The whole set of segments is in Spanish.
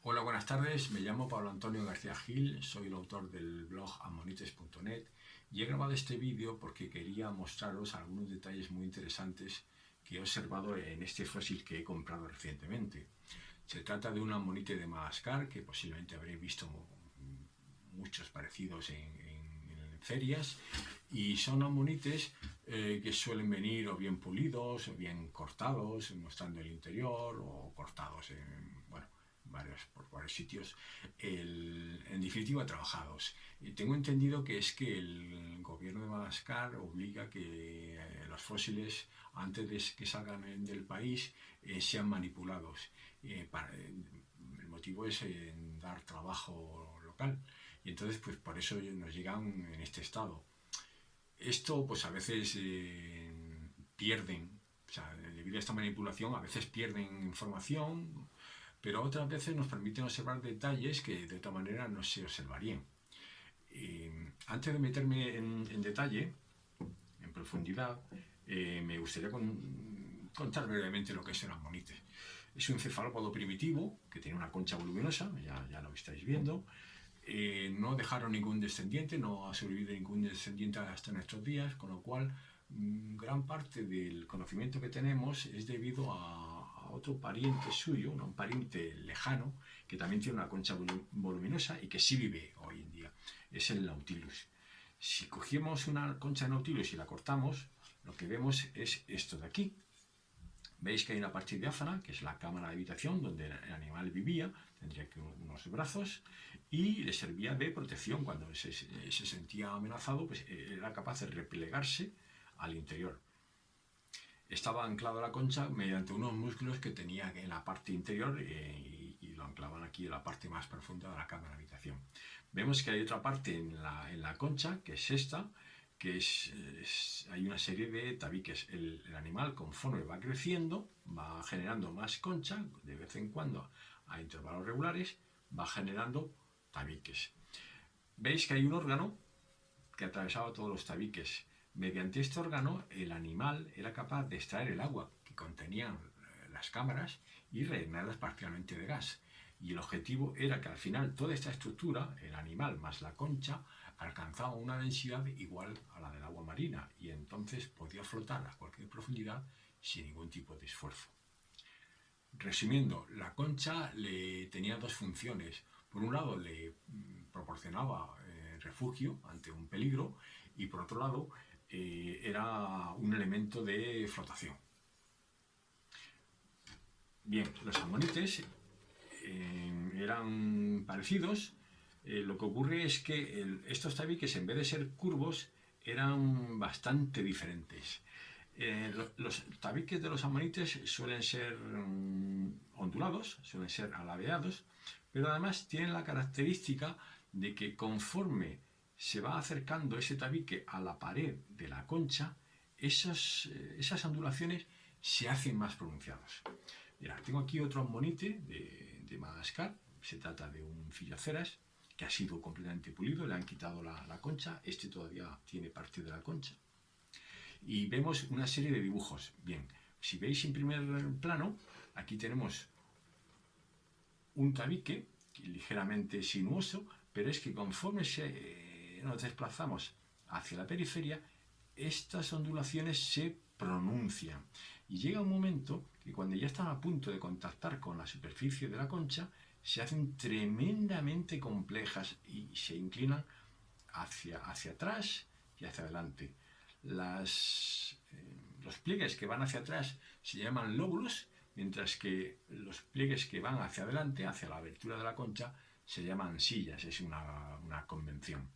Hola, buenas tardes. Me llamo Pablo Antonio García Gil, soy el autor del blog ammonites.net y he grabado este vídeo porque quería mostraros algunos detalles muy interesantes que he observado en este fósil que he comprado recientemente. Se trata de un ammonite de Madagascar que posiblemente habréis visto muchos parecidos en ferias, y son ammonites que suelen venir o bien pulidos o bien cortados, mostrando el interior, o cortados por varios sitios, en definitiva trabajados. Tengo entendido que es que el gobierno de Madagascar obliga que los fósiles, antes de que salgan del país, sean manipulados. El motivo es dar trabajo local, y entonces pues por eso nos llegan en este estado. Esto pues a veces pierden, o sea, debido a esta manipulación a veces pierden información, pero otras veces nos permiten observar detalles que de otra manera no se observarían. Antes de meterme en detalle, en profundidad, me gustaría contar brevemente lo que es el ammonite. Es un cefalópodo primitivo que tiene una concha voluminosa, ya lo estáis viendo. No dejaron ningún descendiente, no ha sobrevivido ningún descendiente hasta nuestros días, con lo cual gran parte del conocimiento que tenemos es debido a otro pariente suyo, un pariente lejano, que también tiene una concha voluminosa y que sí vive hoy en día. Es el Nautilus. Si cogemos una concha de Nautilus y la cortamos, lo que vemos es esto de aquí. Veis que hay una parte diáfana, que es la cámara de habitación donde el animal vivía, tendría que unos brazos, y le servía de protección. Cuando se sentía amenazado, pues era capaz de replegarse al interior. Estaba anclado a la concha mediante unos músculos que tenía en la parte interior, y lo anclaban aquí en la parte más profunda de la cámara de habitación. Vemos que hay otra parte en la concha, que es esta, que hay una serie de tabiques. El animal, conforme va creciendo, va generando más concha, de vez en cuando a intervalos regulares, va generando tabiques. Veis que hay un órgano que atravesaba todos los tabiques. Mediante este órgano, el animal era capaz de extraer el agua que contenían las cámaras y rellenarlas parcialmente de gas. Y el objetivo era que al final toda esta estructura, el animal más la concha, alcanzaba una densidad igual a la del agua marina, y entonces podía flotar a cualquier profundidad sin ningún tipo de esfuerzo. Resumiendo, la concha le tenía dos funciones. Por un lado, le proporcionaba refugio ante un peligro, y por otro lado, era un elemento de flotación. Bien, los ammonites eran parecidos. Lo que ocurre es que estos tabiques, en vez de ser curvos, eran bastante diferentes. Los tabiques de los ammonites suelen ser ondulados, suelen ser alabeados, pero además tienen la característica de que conforme se va acercando ese tabique a la pared de la concha, esas ondulaciones se hacen más pronunciadas. Mira, tengo aquí otro ammonite de Madagascar. Se trata de un Phylloceras que ha sido completamente pulido, le han quitado la concha. Este todavía tiene parte de la concha. Y vemos una serie de dibujos. Bien, si veis en primer plano, aquí tenemos un tabique ligeramente sinuoso, pero es que conforme nos desplazamos hacia la periferia, estas ondulaciones se pronuncian. Y llega un momento que cuando ya están a punto de contactar con la superficie de la concha, se hacen tremendamente complejas y se inclinan hacia atrás y hacia adelante. Los pliegues que van hacia atrás se llaman lóbulos, mientras que los pliegues que van hacia adelante, hacia la abertura de la concha, se llaman sillas. Es una convención.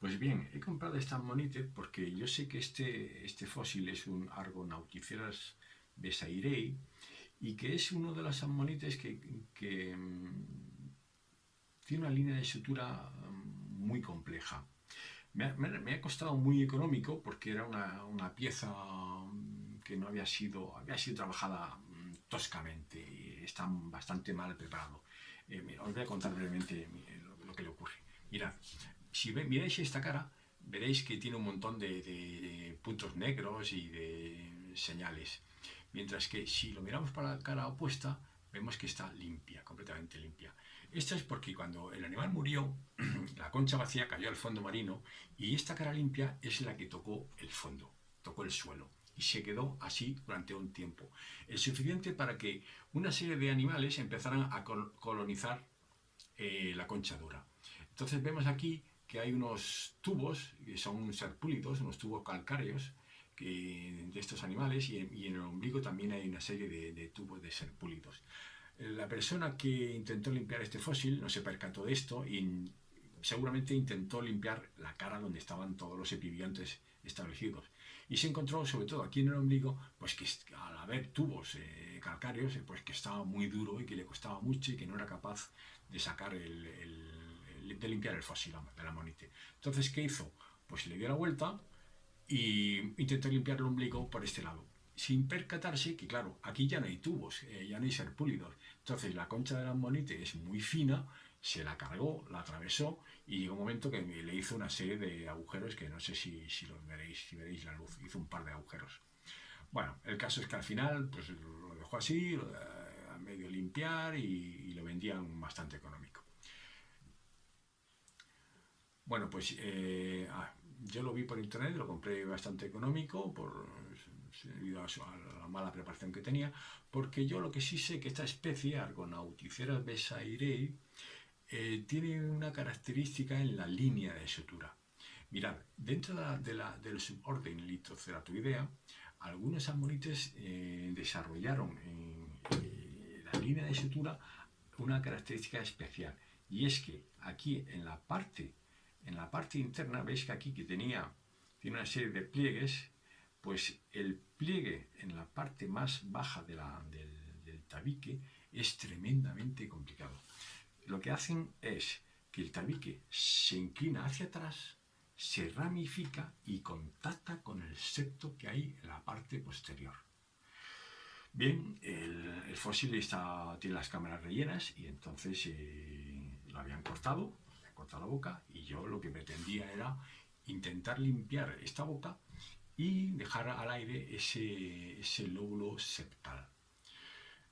Pues bien, he comprado esta ammonite porque yo sé que este fósil es un Argonauticeras besairei, y que es uno de los ammonites que tiene una línea de sutura muy compleja. Me ha costado muy económico porque era una pieza que no había sido trabajada toscamente, y está bastante mal preparado. Os voy a contar brevemente lo que le ocurre. Mirad, si miráis esta cara, veréis que tiene un montón de puntos negros y de señales. Mientras que si lo miramos para la cara opuesta, vemos que está limpia, completamente limpia. Esto es porque cuando el animal murió, la concha vacía cayó al fondo marino y esta cara limpia es la que tocó el fondo, tocó el suelo y se quedó así durante un tiempo. El suficiente para que una serie de animales empezaran a colonizar la concha dura. Entonces vemos aquí que hay unos tubos, que son serpúlidos, unos tubos calcáreos de estos animales, y en el ombligo también hay una serie de tubos de serpúlidos. La persona que intentó limpiar este fósil no se percató de esto y seguramente intentó limpiar la cara donde estaban todos los epibiontes establecidos. Y se encontró, sobre todo aquí en el ombligo, pues que al haber tubos calcáreos, pues que estaba muy duro y que le costaba mucho y que no era capaz de sacar de limpiar el fósil de la amonite. Entonces, ¿qué hizo? Pues le dio la vuelta y intentó limpiar el ombligo por este lado, sin percatarse que, claro, aquí ya no hay tubos, ya no hay serpúlidos. Entonces la concha de la amonite es muy fina, se la cargó, la atravesó y llegó un momento que le hizo una serie de agujeros que no sé si los veréis, si veréis la luz, hizo un par de agujeros. Bueno, el caso es que al final pues lo dejó así, a medio limpiar y lo vendían bastante económico. Bueno, pues yo lo vi por internet, lo compré bastante económico debido a la mala preparación que tenía, porque yo lo que sí sé que esta especie, Argonauticera besairei, tiene una característica en la línea de sutura. Mirad, dentro del suborden Lithoceratoidea, algunos amonites desarrollaron en la línea de sutura una característica especial, y es que aquí en la parte interna, veis que aquí que tiene una serie de pliegues, pues el pliegue en la parte más baja del tabique es tremendamente complicado. Lo que hacen es que el tabique se inclina hacia atrás, se ramifica y contacta con el septo que hay en la parte posterior. Bien, el fósil tiene las cámaras rellenas y entonces lo habían cortado la boca, y yo lo que pretendía era intentar limpiar esta boca y dejar al aire ese lóbulo septal.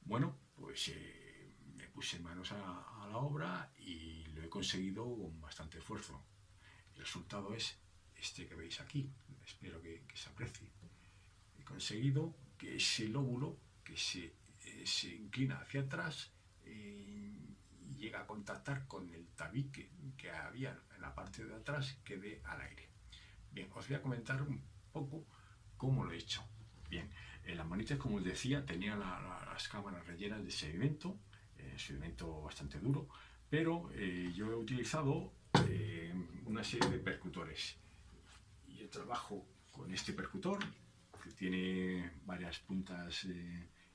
Bueno, pues me puse manos a la obra y lo he conseguido con bastante esfuerzo. El resultado es este que veis aquí, espero que se aprecie. He conseguido que ese lóbulo que se inclina hacia atrás llega a contactar con el tabique que había en la parte de atrás, quede al aire. Bien, os voy a comentar un poco cómo lo he hecho. Bien, el amonites, como os decía, tenía las cámaras rellenas de sedimento bastante duro, pero yo he utilizado una serie de percutores y trabajo con este percutor que tiene varias puntas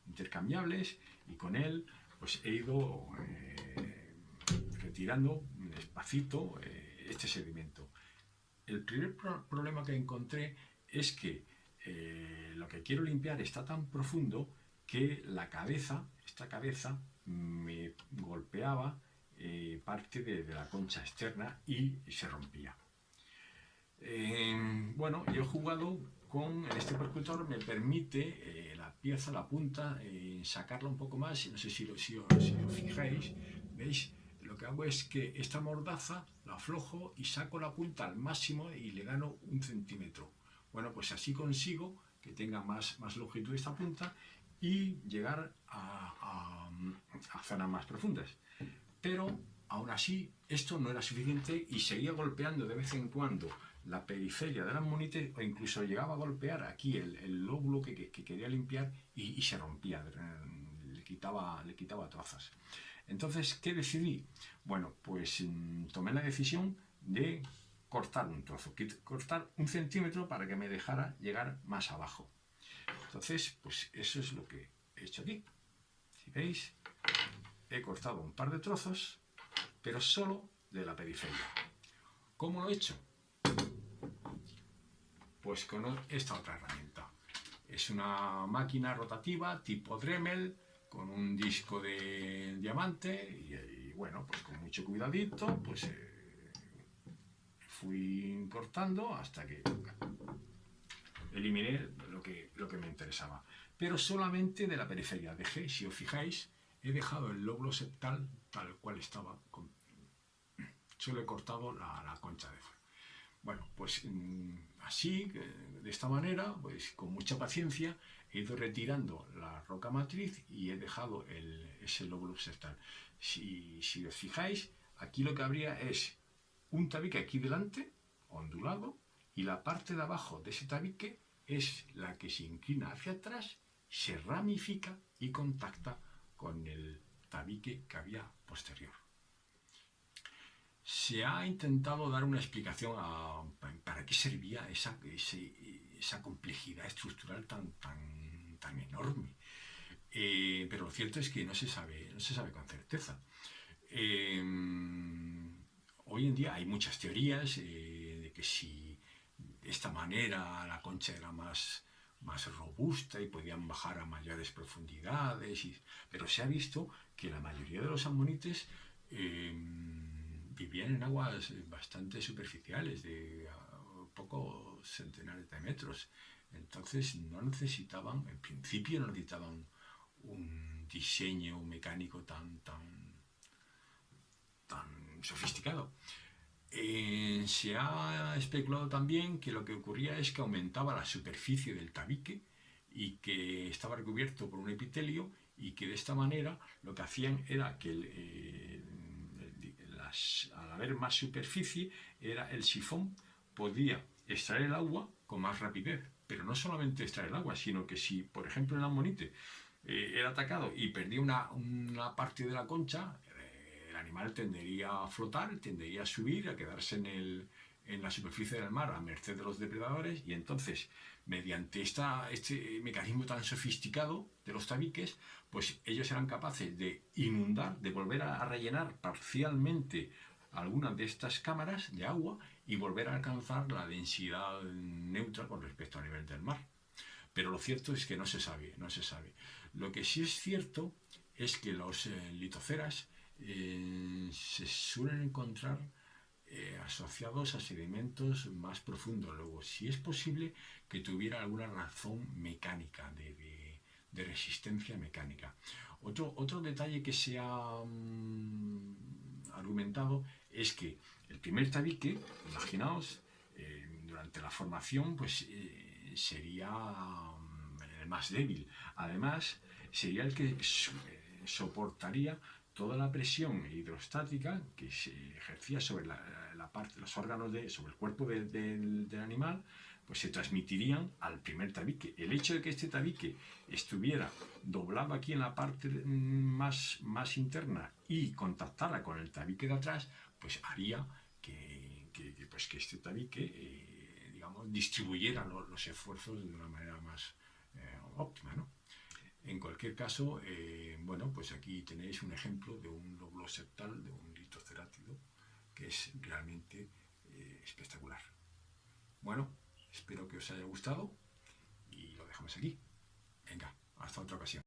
intercambiables, y con él pues he ido retirando despacito este sedimento. El primer problema que encontré es que lo que quiero limpiar está tan profundo que esta cabeza me golpeaba parte de la concha externa y se rompía. Bueno, yo he jugado en este percutor, me permite la punta, sacarla un poco más, y no sé si os fijáis, ¿veis? Lo que hago es que esta mordaza la aflojo y saco la punta al máximo y le gano 1 centímetro. Bueno, pues así consigo que tenga más longitud esta punta y llegar a zonas más profundas. Pero aún así esto no era suficiente y seguía golpeando de vez en cuando la periferia de la amonite, o incluso llegaba a golpear aquí el lóbulo que quería limpiar y se rompía, le quitaba trazas. Entonces, ¿qué decidí? Bueno, pues tomé la decisión de cortar un trozo, cortar 1 centímetro para que me dejara llegar más abajo. Entonces, pues eso es lo que he hecho aquí. Si veis, he cortado un par de trozos, pero solo de la periferia. ¿Cómo lo he hecho? Pues con esta otra herramienta. Es una máquina rotativa tipo Dremel con un disco de diamante y bueno, pues con mucho cuidadito, pues fui cortando hasta que eliminé lo que me interesaba. Pero solamente de la periferia. Dejé, si os fijáis, he dejado el lóbulo septal tal cual estaba, solo he cortado la concha de fuera. Bueno, pues así, de esta manera, pues con mucha paciencia, he ido retirando la roca matriz y he dejado ese lóbulo septal. Si os fijáis, aquí lo que habría es un tabique aquí delante, ondulado, y la parte de abajo de ese tabique es la que se inclina hacia atrás, se ramifica y contacta con el tabique que había posterior. Se ha intentado dar una explicación para qué servía esa complejidad estructural tan enorme. Pero lo cierto es que no se sabe con certeza. Hoy en día hay muchas teorías de que si de esta manera la concha era más robusta y podían bajar a mayores profundidades, pero se ha visto que la mayoría de los amonites vivían en aguas bastante superficiales, de pocos centenares de metros. Entonces no necesitaban, en principio no necesitaban un diseño mecánico tan sofisticado. Se ha especulado también que lo que ocurría es que aumentaba la superficie del tabique y que estaba recubierto por un epitelio, y que de esta manera lo que hacían era que al haber más superficie, el sifón podía extraer el agua con más rapidez. Pero no solamente extraer el agua, sino que si, por ejemplo, el amonite era atacado y perdía una parte de la concha, el animal tendería a flotar, tendería a subir, a quedarse en la superficie del mar a merced de los depredadores, y entonces, mediante este mecanismo tan sofisticado de los tabiques, pues ellos eran capaces de inundar, de volver a rellenar parcialmente algunas de estas cámaras de agua y volver a alcanzar la densidad neutra con respecto al nivel del mar. Pero lo cierto es que no se sabe. Lo que sí es cierto es que los litoceras se suelen encontrar asociados a sedimentos más profundos. Luego, si es posible que tuviera alguna razón mecánica, de resistencia mecánica. Otro detalle que se ha argumentado es que el primer tabique, imaginaos, durante la formación, pues sería el más débil. Además, sería el que soportaría toda la presión hidrostática que se ejercía sobre la parte, los órganos, sobre el cuerpo del animal, pues se transmitirían al primer tabique. El hecho de que este tabique estuviera doblado aquí en la parte más interna y contactara con el tabique de atrás, pues haría que este tabique distribuyera los esfuerzos de una manera más óptima, ¿no? En cualquier caso, bueno, pues aquí tenéis un ejemplo de un lóbulo septal, de un litocerátido, que es realmente espectacular. Bueno, espero que os haya gustado y lo dejamos aquí. Venga, hasta otra ocasión.